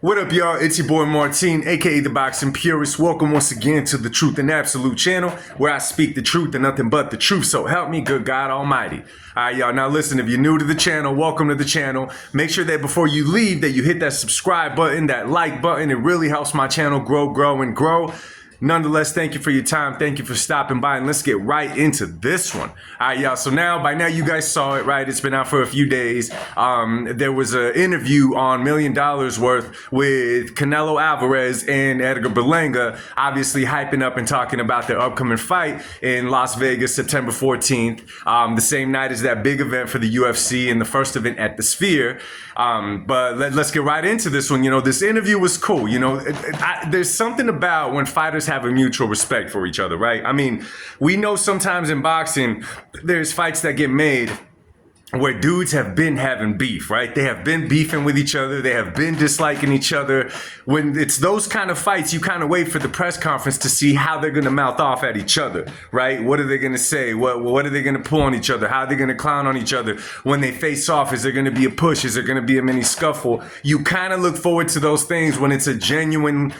What up, y'all? It's your boy Martine, aka the Boxing Purist. Welcome once again to the Truth and Absolute channel, where I speak the truth and nothing but the truth. So help me, good God Almighty. All right, y'all. Now listen, if you're new to the channel, welcome to the channel. Make sure that before you leave, that you hit that subscribe button, that like button. It really helps my channel grow. Nonetheless, thank you for your time. Thank you for stopping by, and let's get right into this one. All right, y'all. So by now you guys saw it, right? It's been out for a few days. There was an interview on $1 Million Worth with Canelo Alvarez and Edgar Berlanga, obviously hyping up and talking about their upcoming fight in Las Vegas, September 14th, the same night as that big event for the UFC and the first event at the Sphere. But let's get right into this one. You know, this interview was cool. You know, there's something about when fighters have a mutual respect for each other, right? I mean, we know sometimes in boxing, there's fights that get made where dudes have been having beef, right? They have been beefing with each other. They have been disliking each other. When it's those kind of fights, you kind of wait for the press conference to see how they're going to mouth off at each other, right? What are they going to say? What are they going to pull on each other? How are they going to clown on each other? When they face off, is there going to be a push? Is there going to be a mini scuffle? You kind of look forward to those things when it's a genuine,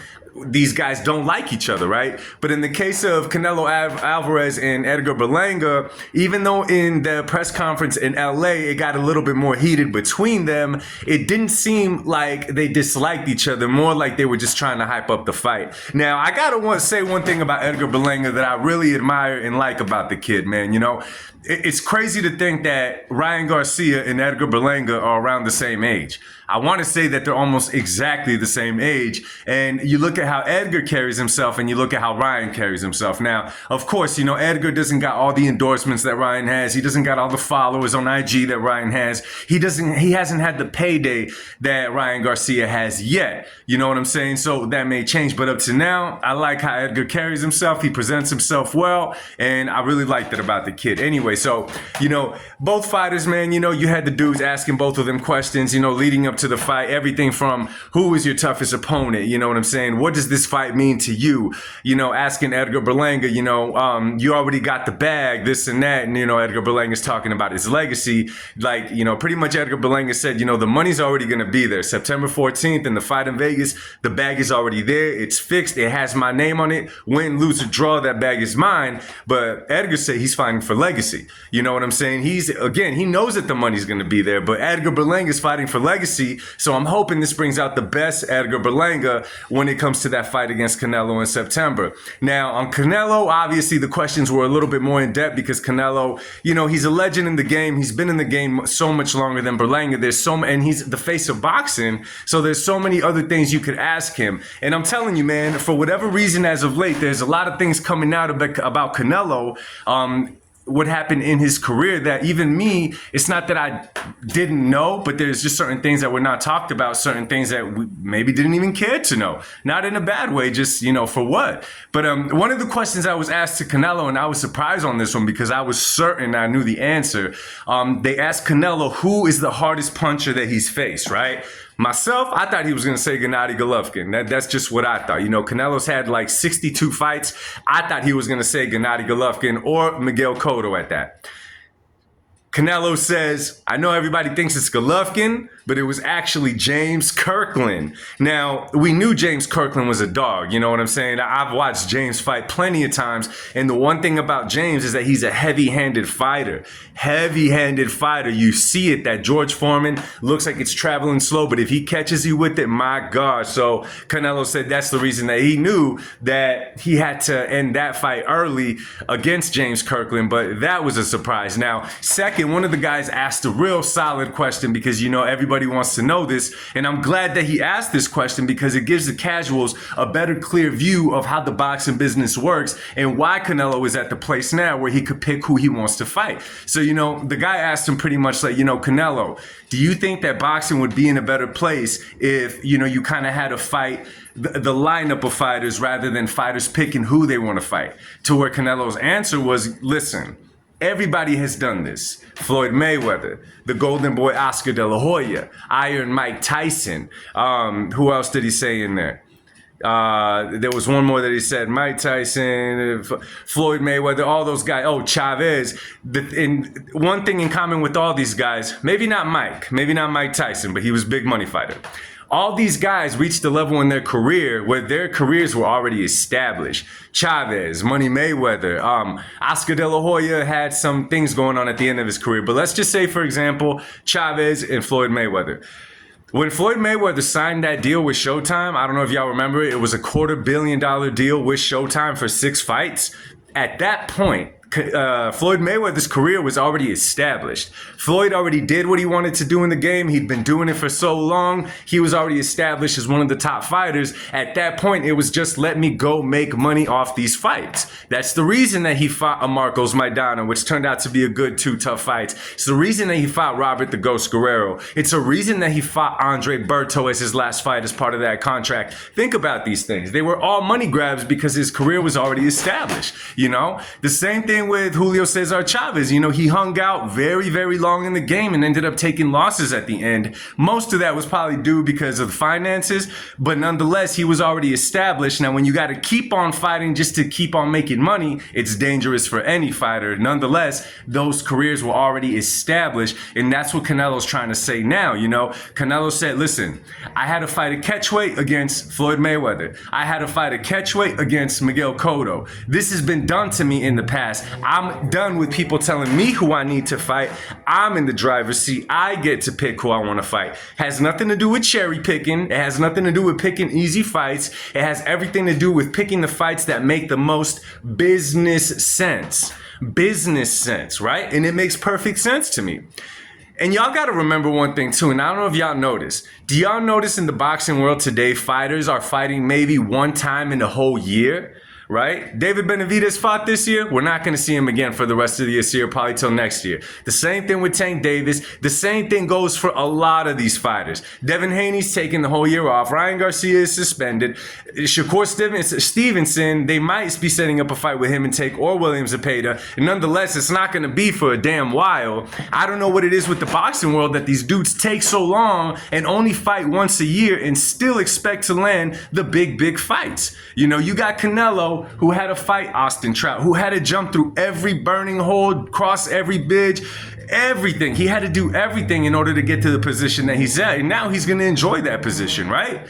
these guys don't like each other, right? But in the case of Canelo Alvarez and Edgar Berlanga, even though in the press conference in LA, it got a little bit more heated between them, it didn't seem like they disliked each other, more like they were just trying to hype up the fight. Now, I gotta say one thing about Edgar Berlanga that I really admire and like about the kid, man. You know, it's crazy to think that Ryan Garcia and Edgar Berlanga are around the same age. I want to say that they're almost exactly the same age. And you look at how Edgar carries himself and you look at how Ryan carries himself. Now, of course, you know, Edgar doesn't got all the endorsements that Ryan has. He doesn't got all the followers on IG that Ryan has. He hasn't had the payday that Ryan Garcia has yet. You know what I'm saying? So that may change. But up to now, I like how Edgar carries himself. He presents himself well. And I really like that about the kid. Anyway, so, you know, both fighters, man, you know, you had the dudes asking both of them questions, you know, leading up to the fight, everything from who is your toughest opponent, you know what I'm saying? What does this fight mean to you? You know, asking Edgar Berlanga, you know, you already got the bag, this and that. And, you know, Edgar Berlanga's talking about his legacy. Like, you know, pretty much Edgar Berlanga said, you know, the money's already going to be there. September 14th and the fight in Vegas, the bag is already there. It's fixed. It has my name on it. Win, lose, or draw, that bag is mine. But Edgar said he's fighting for legacy. You know what I'm saying? He knows that the money's going to be there, but Edgar Berlanga's fighting for legacy. So I'm hoping this brings out the best Edgar Berlanga when it comes to that fight against Canelo in September. Now, on Canelo, obviously the questions were a little bit more in depth because Canelo, you know, he's a legend in the game. He's been in the game so much longer than Berlanga. And he's the face of boxing. So there's so many other things you could ask him. And I'm telling you, man, for whatever reason, as of late, there's a lot of things coming out about Canelo. What happened in his career that even me, it's not that I didn't know, but there's just certain things that were not talked about, certain things that we maybe didn't even care to know. Not in a bad way, just, you know, for what? But one of the questions I was asked to Canelo, and I was surprised on this one because I was certain I knew the answer. They asked Canelo, who is the hardest puncher that he's faced, right? Myself, I thought he was going to say Gennady Golovkin. That's just what I thought. You know, Canelo's had like 62 fights. I thought he was going to say Gennady Golovkin or Miguel Cotto at that. Canelo says, I know everybody thinks it's Golovkin, but it was actually James Kirkland. Now, we knew James Kirkland was a dog, you know what I'm saying? I've watched James fight plenty of times, and the one thing about James is that he's a heavy-handed fighter. Heavy-handed fighter. You see it, that George Foreman looks like it's traveling slow, but if he catches you with it, my God. So Canelo said that's the reason that he knew that he had to end that fight early against James Kirkland, but that was a surprise. Now, second, one of the guys asked a real solid question because, you know, everybody wants to know this. And I'm glad that he asked this question because it gives the casuals a better, clear view of how the boxing business works and why Canelo is at the place now where he could pick who he wants to fight. So, you know, the guy asked him pretty much like, you know, Canelo, do you think that boxing would be in a better place if, you know, you kind of had a fight the lineup of fighters rather than fighters picking who they want to fight? To where Canelo's answer was, listen, everybody has done this. Floyd Mayweather, the Golden Boy Oscar De La Hoya, Iron Mike Tyson. Who else did he say in there? There was one more that he said, Mike Tyson, Floyd Mayweather, all those guys. Oh, Chavez. And one thing in common with all these guys, maybe not Mike Tyson, but he was a big money fighter. All these guys reached a level in their career where their careers were already established. Chavez, Money Mayweather, Oscar De La Hoya had some things going on at the end of his career. But let's just say, for example, Chavez and Floyd Mayweather. When Floyd Mayweather signed that deal with Showtime, I don't know if y'all remember it, it was a $250 million deal with Showtime for 6 fights. At that point, Floyd Mayweather's career was already established. Floyd already did what he wanted to do in the game. He'd been doing it for so long. He was already established as one of the top fighters. At that point, it was just let me go make money off these fights. That's the reason that he fought Marcos Maidana, which turned out to be a good 2 tough fights. It's the reason that he fought Robert the Ghost Guerrero. It's a reason that he fought Andre Berto as his last fight as part of that contract. Think about these things. They were all money grabs because his career was already established. You know, the same thing with Julio Cesar Chavez. You know, he hung out very, very long in the game and ended up taking losses at the end. Most of that was probably due because of the finances, but nonetheless, he was already established. Now, when you got to keep on fighting just to keep on making money, it's dangerous for any fighter. Nonetheless, those careers were already established, and that's what Canelo's trying to say now. You know, Canelo said, listen, I had to fight a catchweight against Floyd Mayweather. I had to fight a catchweight against Miguel Cotto. This has been done to me in the past. I'm done with people telling me who I need to fight. I'm in the driver's seat. I get to pick who I want to fight. Has nothing to do with cherry picking. It has nothing to do with picking easy fights. It has everything to do with picking the fights that make the most business sense. Business sense, right? And it makes perfect sense to me. And y'all got to remember one thing too, and I don't know if y'all notice. Do y'all notice in the boxing world today, fighters are fighting maybe one time in the whole year? Right? David Benavidez fought this year. We're not going to see him again for the rest of the year, probably till next year. The same thing with Tank Davis. The same thing goes for a lot of these fighters. Devin Haney's taking the whole year off. Ryan Garcia is suspended. Shakur Stevenson, they might be setting up a fight with him and Tank or William Zepeda. And nonetheless, it's not going to be for a damn while. I don't know what it is with the boxing world that these dudes take so long and only fight once a year and still expect to land the big fights. You know, you got Canelo, who had to fight Austin Trout, who had to jump through every burning hole, cross every bridge, everything. He had to do everything in order to get to the position that he's at. And now he's going to enjoy that position, right?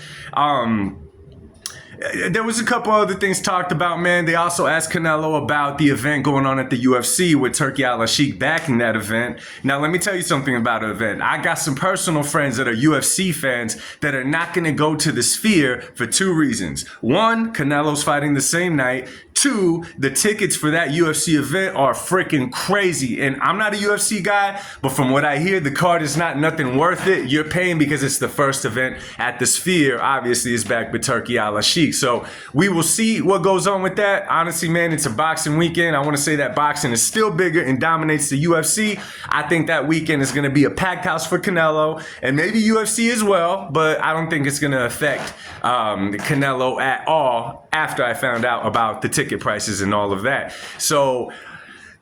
There was a couple other things talked about, man. They also asked Canelo about the event going on at the UFC with Turki Al-Sheikh backing that event. Now, let me tell you something about the event. I got some personal friends that are UFC fans that are not going to go to the Sphere for 2 reasons. 1, Canelo's fighting the same night. 2, the tickets for that UFC event are freaking crazy. And I'm not a UFC guy, but from what I hear, the card is not nothing worth it. You're paying because it's the first event at the Sphere. Obviously, it's back with Turki Al-Sheikh. So we will see what goes on with that. Honestly, man, it's a boxing weekend. I want to say that boxing is still bigger and dominates the UFC. I think that weekend is going to be a packed house for Canelo and maybe UFC as well, but I don't think it's going to affect Canelo at all after I found out about the ticket prices and all of that. So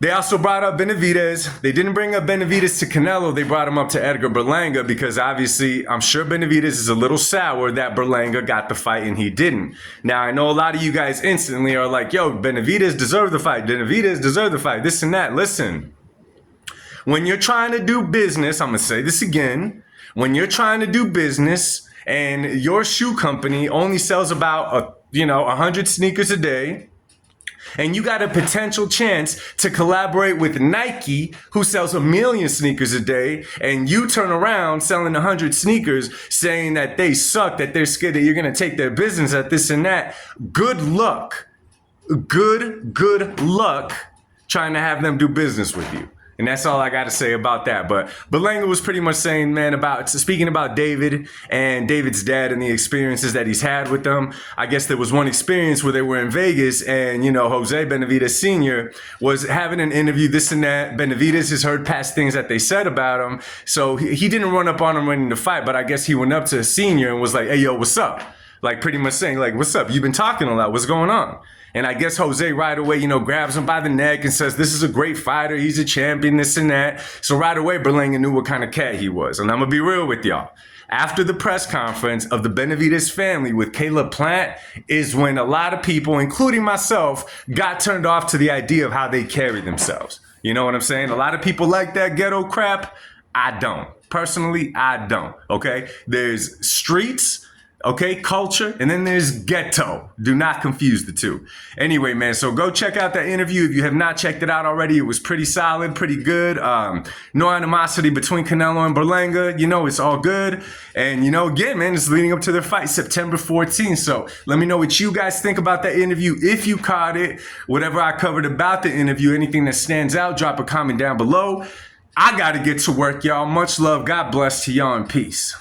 they also brought up Benavidez. They didn't bring up Benavidez to Canelo. They brought him up to Edgar Berlanga because obviously I'm sure Benavidez is a little sour that Berlanga got the fight and he didn't. Now, I know a lot of you guys instantly are like, yo, Benavidez deserved the fight. Benavidez deserved the fight. This and that. Listen, when you're trying to do business, I'm going to say this again. When you're trying to do business and your shoe company only sells about 100 sneakers a day, and you got a potential chance to collaborate with Nike, who sells 1 million sneakers a day, and you turn around selling 100 sneakers saying that they suck, that they're scared that you're going to take their business at this and that. Good luck. Good luck trying to have them do business with you. And that's all I got to say about that. But Berlanga was pretty much saying, man, speaking about David and David's dad and the experiences that he's had with them. I guess there was one experience where they were in Vegas and, Jose Benavidez Sr. was having an interview, this and that. Benavidez has heard past things that they said about him. So he didn't run up on him ready to fight, but I guess he went up to Senior and was like, hey, yo, what's up? Like pretty much saying, like, what's up? You've been talking a lot. What's going on? And I guess Jose right away, grabs him by the neck and says, this is a great fighter. He's a champion, this and that. So right away, Berlanga knew what kind of cat he was. And I'm going to be real with y'all. After the press conference of the Benavidez family with Caleb Plant is when a lot of people, including myself, got turned off to the idea of how they carry themselves. You know what I'm saying? A lot of people like that ghetto crap. I don't. Personally, I don't, okay? There's streets, okay, culture, and then there's ghetto. Do not confuse the two. Anyway, man, so go check out that interview. If you have not checked it out already, it was pretty solid, pretty good. No animosity between Canelo and Berlanga. You know, it's all good. And, you know, again, man, it's leading up to their fight September 14th. So let me know what you guys think about that interview. If you caught it, whatever I covered about the interview, anything that stands out, drop a comment down below. I got to get to work, y'all. Much love. God bless to y'all and peace.